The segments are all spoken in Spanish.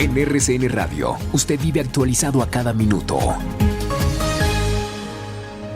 En RCN Radio, usted vive actualizado a cada minuto.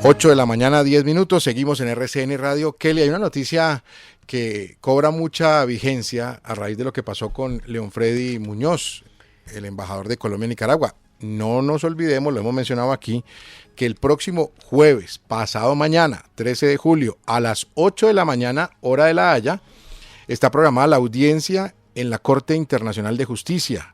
8 de la mañana, 10 minutos, seguimos en RCN Radio. Kelly, hay una noticia que cobra mucha vigencia a raíz de lo que pasó con Leonfredi Muñoz, el embajador de Colombia en Nicaragua. No nos olvidemos, lo hemos mencionado aquí, que el próximo jueves, pasado mañana, 13 de julio, a las 8 de la mañana, hora de La Haya, está programada la audiencia en la Corte Internacional de Justicia.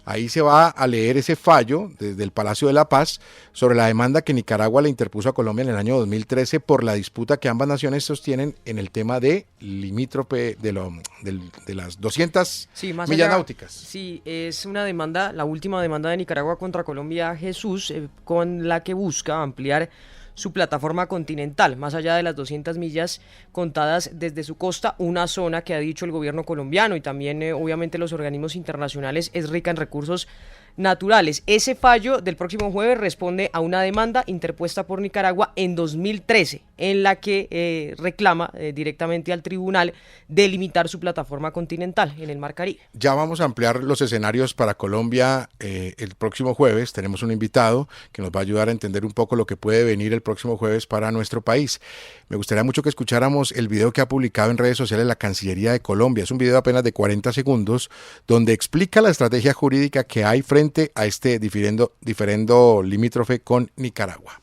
Ahí se va a leer ese fallo desde el Palacio de la Paz sobre la demanda que Nicaragua le interpuso a Colombia en el año 2013 por la disputa que ambas naciones sostienen en el tema de limítrofe de las 200 millas náuticas. Sí, es una demanda, la última demanda de Nicaragua contra Colombia, Jesús, con la que busca ampliar su plataforma continental, más allá de las 200 millas contadas desde su costa, una zona que ha dicho el gobierno colombiano y también obviamente los organismos internacionales es rica en recursos naturales. Ese fallo del próximo jueves responde a una demanda interpuesta por Nicaragua en 2013, en la que reclama directamente al tribunal delimitar su plataforma continental en el Mar Caribe. Ya vamos a ampliar los escenarios para Colombia el próximo jueves. Tenemos un invitado que nos va a ayudar a entender un poco lo que puede venir el próximo jueves para nuestro país. Me gustaría mucho que escucháramos el video que ha publicado en redes sociales la Cancillería de Colombia. Es un video apenas de 40 segundos donde explica la estrategia jurídica que hay frente a este diferendo limítrofe con Nicaragua.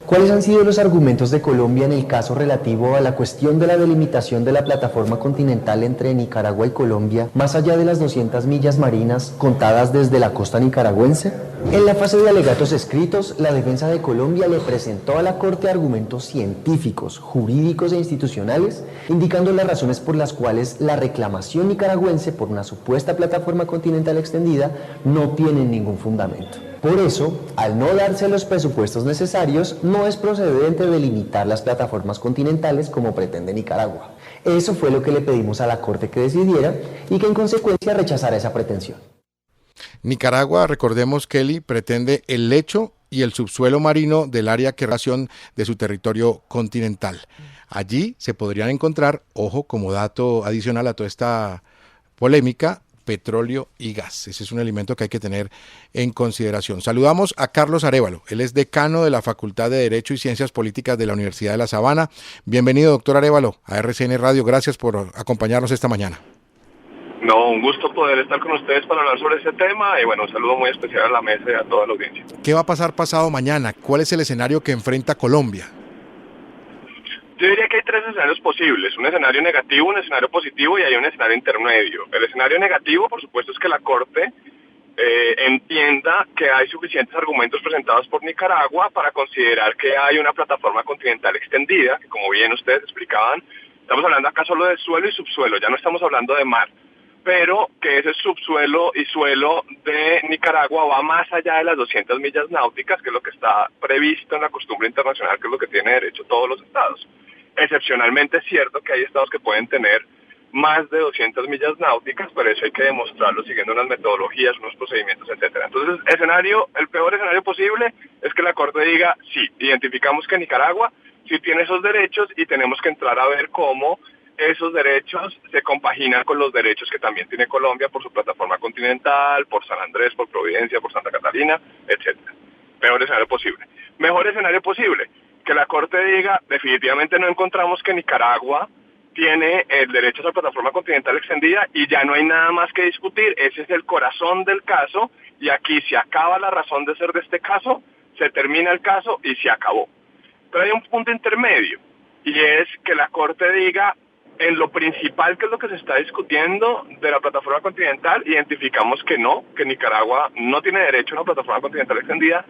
¿Cuáles han sido los argumentos de Colombia en el caso relativo a la cuestión de la delimitación de la plataforma continental entre Nicaragua y Colombia, más allá de las 200 millas marinas contadas desde la costa nicaragüense? En la fase de alegatos escritos, la defensa de Colombia le presentó a la Corte argumentos científicos, jurídicos e institucionales, indicando las razones por las cuales la reclamación nicaragüense por una supuesta plataforma continental extendida no tiene ningún fundamento. Por eso, al no darse los presupuestos necesarios, no es procedente delimitar las plataformas continentales como pretende Nicaragua. Eso fue lo que le pedimos a la Corte que decidiera y que en consecuencia rechazara esa pretensión. Nicaragua, recordemos, Kelly, pretende el lecho y el subsuelo marino del área que relación de su territorio continental. Allí se podrían encontrar, ojo, como dato adicional a toda esta polémica, petróleo y gas. Ese es un elemento que hay que tener en consideración. Saludamos a Carlos Arévalo. Él es decano de la Facultad de Derecho y Ciencias Políticas de la Universidad de La Sabana. Bienvenido, doctor Arévalo, a RCN Radio. Gracias por acompañarnos esta mañana. No, un gusto poder estar con ustedes para hablar sobre ese tema y bueno, un saludo muy especial a la mesa y a toda la audiencia. ¿Qué va a pasar pasado mañana? ¿Cuál es el escenario que enfrenta Colombia? Yo diría que hay tres escenarios posibles, un escenario negativo, un escenario positivo y hay un escenario intermedio. El escenario negativo, por supuesto, es que la Corte entienda que hay suficientes argumentos presentados por Nicaragua para considerar que hay una plataforma continental extendida, que como bien ustedes explicaban, estamos hablando acá solo de suelo y subsuelo, ya no estamos hablando de mar, pero que ese subsuelo y suelo de Nicaragua va más allá de las 200 millas náuticas, que es lo que está previsto en la costumbre internacional, que es lo que tiene derecho todos los estados. Excepcionalmente es cierto que hay estados que pueden tener más de 200 millas náuticas, pero eso hay que demostrarlo siguiendo unas metodologías, unos procedimientos, etcétera. Entonces, el peor escenario posible es que la Corte diga, sí, identificamos que Nicaragua sí tiene esos derechos y tenemos que entrar a ver cómo esos derechos se compaginan con los derechos que también tiene Colombia por su plataforma continental, por San Andrés, por Providencia, por Santa Catalina, etcétera. Peor escenario posible. Mejor escenario posible, que la Corte diga, definitivamente no encontramos que Nicaragua tiene el derecho a esa plataforma continental extendida y ya no hay nada más que discutir, ese es el corazón del caso y aquí se acaba la razón de ser de este caso, se termina el caso y se acabó. Pero hay un punto intermedio y es que la Corte diga, en lo principal, que es lo que se está discutiendo de la plataforma continental, identificamos que no, que Nicaragua no tiene derecho a una plataforma continental extendida,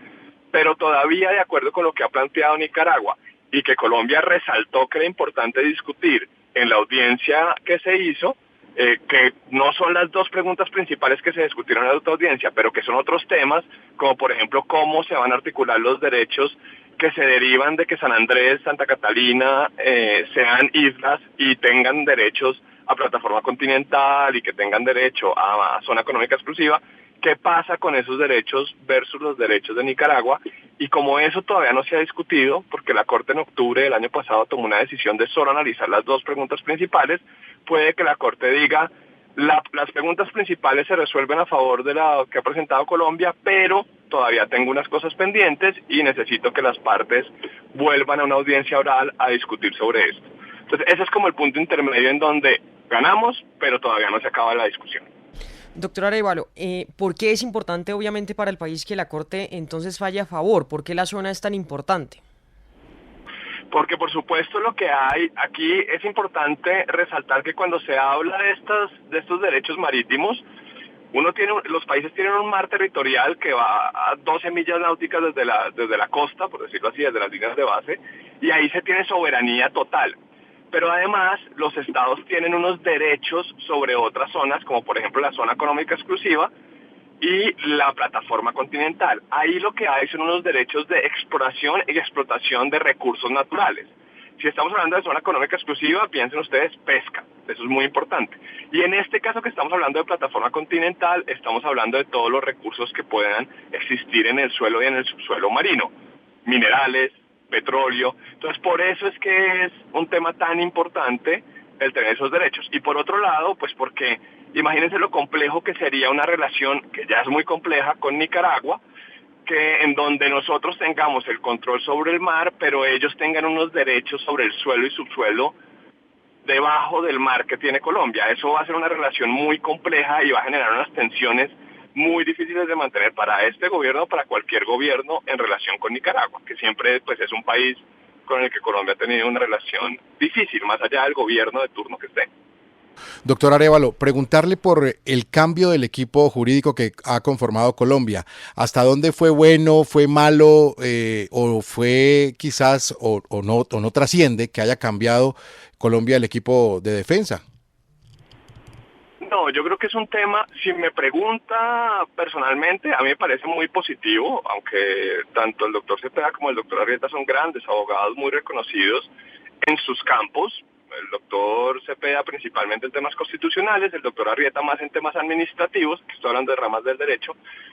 pero todavía de acuerdo con lo que ha planteado Nicaragua y que Colombia resaltó que era importante discutir en la audiencia que se hizo, que no son las dos preguntas principales que se discutieron en la audiencia, pero que son otros temas, como por ejemplo cómo se van a articular los derechos que se derivan de que San Andrés, Santa Catalina sean islas y tengan derechos a plataforma continental y que tengan derecho a zona económica exclusiva. ¿Qué pasa con esos derechos versus los derechos de Nicaragua? Y como eso todavía no se ha discutido, porque la Corte en octubre del año pasado tomó una decisión de solo analizar las dos preguntas principales, puede que la Corte diga, Las preguntas principales se resuelven a favor de la que ha presentado Colombia, pero todavía tengo unas cosas pendientes y necesito que las partes vuelvan a una audiencia oral a discutir sobre esto. Entonces, ese es como el punto intermedio en donde ganamos, pero todavía no se acaba la discusión. Doctor Arévalo, ¿por qué es importante obviamente para el país que la Corte entonces falle a favor? ¿Por qué la zona es tan importante? Porque por supuesto lo que hay aquí es importante resaltar que cuando se habla de estos derechos marítimos, los países tienen un mar territorial que va a 12 millas náuticas desde la costa, por decirlo así, desde las líneas de base, y ahí se tiene soberanía total. Pero además los estados tienen unos derechos sobre otras zonas, como por ejemplo la zona económica exclusiva y la plataforma continental. Ahí lo que hay son unos derechos de exploración y explotación de recursos naturales. Si estamos hablando de zona económica exclusiva, piensen ustedes pesca, eso es muy importante. Y en este caso que estamos hablando de plataforma continental, estamos hablando de todos los recursos que puedan existir en el suelo y en el subsuelo marino, minerales, petróleo. Entonces por eso es que es un tema tan importante el tener esos derechos. Y por otro lado, pues porque imagínense lo complejo que sería una relación, que ya es muy compleja, con Nicaragua, que en donde nosotros tengamos el control sobre el mar, pero ellos tengan unos derechos sobre el suelo y subsuelo debajo del mar que tiene Colombia. Eso va a ser una relación muy compleja y va a generar unas tensiones muy difíciles de mantener para este gobierno, para cualquier gobierno en relación con Nicaragua, que siempre pues es un país con el que Colombia ha tenido una relación difícil, más allá del gobierno de turno que esté. Doctor Arévalo, preguntarle por el cambio del equipo jurídico que ha conformado Colombia. ¿Hasta dónde fue bueno, fue malo, o fue quizás, o no trasciende que haya cambiado Colombia el equipo de defensa? No, yo creo que es un tema, si me pregunta personalmente, a mí me parece muy positivo, aunque tanto el doctor Cepeda como el doctor Arrieta son grandes abogados muy reconocidos en sus campos. El doctor Cepeda principalmente en temas constitucionales, el doctor Arrieta más en temas administrativos, que estoy hablando de ramas del derecho.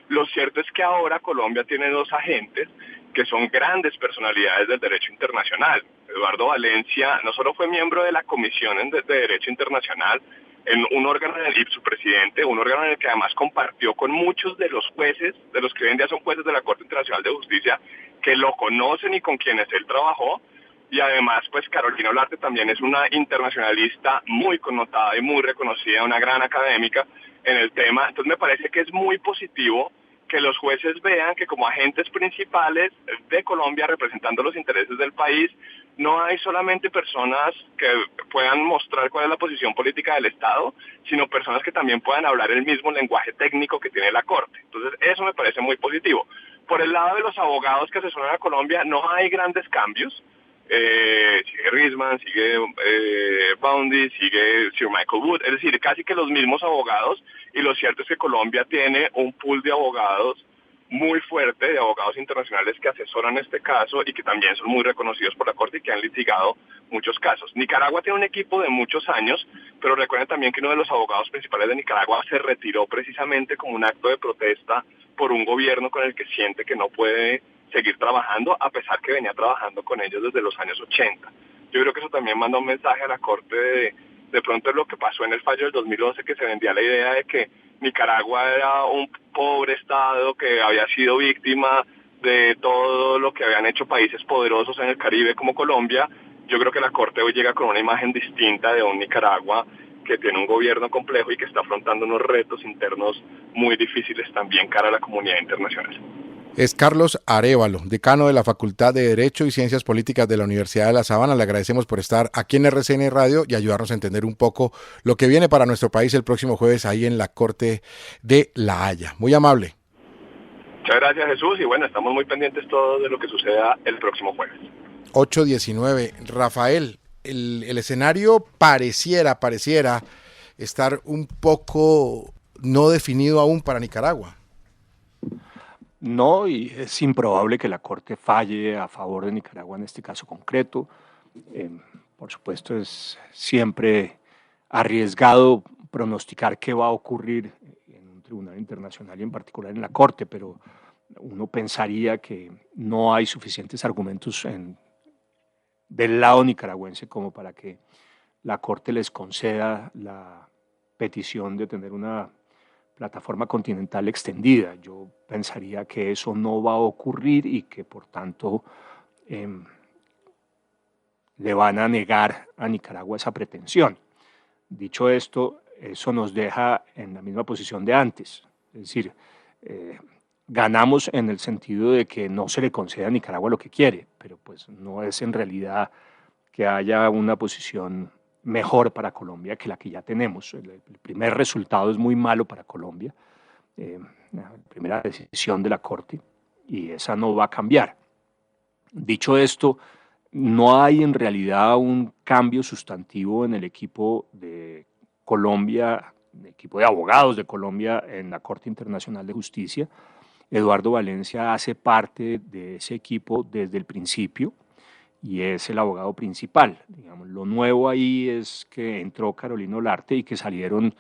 Lo cierto es que ahora Colombia tiene dos agentes que son grandes personalidades del derecho internacional. Eduardo Valencia no solo fue miembro de la Comisión de Derecho Internacional, en un órgano y su presidente, un órgano en el que además compartió con muchos de los jueces, de los que hoy en día son jueces de la Corte Internacional de Justicia, que lo conocen y con quienes él trabajó. Y además, pues Carolina Olarte también es una internacionalista muy connotada y muy reconocida, una gran académica en el tema. Entonces me parece que es muy positivo que los jueces vean que como agentes principales de Colombia representando los intereses del país, no hay solamente personas que puedan mostrar cuál es la posición política del Estado, sino personas que también puedan hablar el mismo lenguaje técnico que tiene la Corte. Entonces eso me parece muy positivo. Por el lado de los abogados que asesoran a Colombia, no hay grandes cambios. Sigue Risman, sigue Boundy, sigue Sir Michael Wood, es decir, casi que los mismos abogados, y lo cierto es que Colombia tiene un pool de abogados muy fuerte, de abogados internacionales que asesoran este caso y que también son muy reconocidos por la Corte y que han litigado muchos casos. Nicaragua tiene un equipo de muchos años, pero recuerden también que uno de los abogados principales de Nicaragua se retiró precisamente como un acto de protesta por un gobierno con el que siente que no puede seguir trabajando, a pesar que venía trabajando con ellos desde los años 80. Yo creo que eso también manda un mensaje a la Corte de pronto es lo que pasó en el fallo del 2011, que se vendía la idea de que Nicaragua era un pobre estado que había sido víctima de todo lo que habían hecho países poderosos en el Caribe como Colombia. Yo creo que la Corte hoy llega con una imagen distinta de un Nicaragua que tiene un gobierno complejo y que está afrontando unos retos internos muy difíciles también cara a la comunidad internacional. Es Carlos Arévalo, decano de la Facultad de Derecho y Ciencias Políticas de la Universidad de La Sabana. Le agradecemos por estar aquí en RCN Radio y ayudarnos a entender un poco lo que viene para nuestro país el próximo jueves ahí en la Corte de La Haya. Muy amable. Muchas gracias, Jesús, y bueno, estamos muy pendientes todos de lo que suceda el próximo jueves. 8:19. Rafael, el escenario pareciera estar un poco no definido aún para Nicaragua. No, y es improbable que la Corte falle a favor de Nicaragua en este caso concreto. Por supuesto, es siempre arriesgado pronosticar qué va a ocurrir en un tribunal internacional y en particular en la Corte, pero uno pensaría que no hay suficientes argumentos del lado nicaragüense como para que la Corte les conceda la petición de tener una plataforma continental extendida. Yo pensaría que eso no va a ocurrir y que por tanto le van a negar a Nicaragua esa pretensión. Dicho esto, eso nos deja en la misma posición de antes, es decir, ganamos en el sentido de que no se le concede a Nicaragua lo que quiere, pero pues no es en realidad que haya una posición mejor para Colombia que la que ya tenemos. El primer resultado es muy malo para Colombia, la primera decisión de la Corte, y esa no va a cambiar. Dicho esto, no hay en realidad un cambio sustantivo en el equipo de Colombia, el equipo de abogados de Colombia en la Corte Internacional de Justicia. Eduardo Valencia hace parte de ese equipo desde el principio y es el abogado principal. Digamos, lo nuevo ahí es que entró Carolina Olarte y que salieron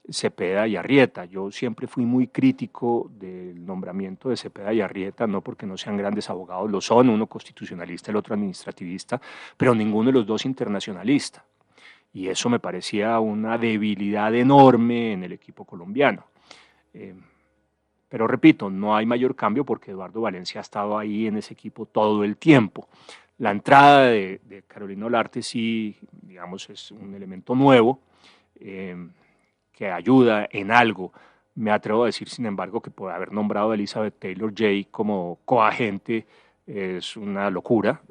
Cepeda y Arrieta. Yo siempre fui muy crítico del nombramiento de Cepeda y Arrieta, no porque no sean grandes abogados, lo son, uno constitucionalista, el otro administrativista, pero ninguno de los dos internacionalista. Y eso me parecía una debilidad enorme en el equipo colombiano. Pero repito, no hay mayor cambio porque Eduardo Valencia ha estado ahí en ese equipo todo el tiempo. La entrada de Carolina Olarte sí, digamos, es un elemento nuevo que ayuda en algo. Me atrevo a decir, sin embargo, que por haber nombrado a Elizabeth Taylor-Jay como coagente es una locura.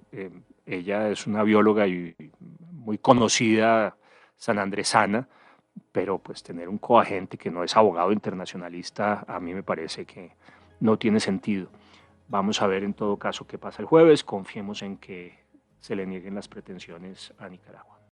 Ella es una bióloga y muy conocida sanandresana, pero pues tener un coagente que no es abogado internacionalista a mí me parece que no tiene sentido. Vamos a ver en todo caso qué pasa el jueves, confiemos en que se le nieguen las pretensiones a Nicaragua.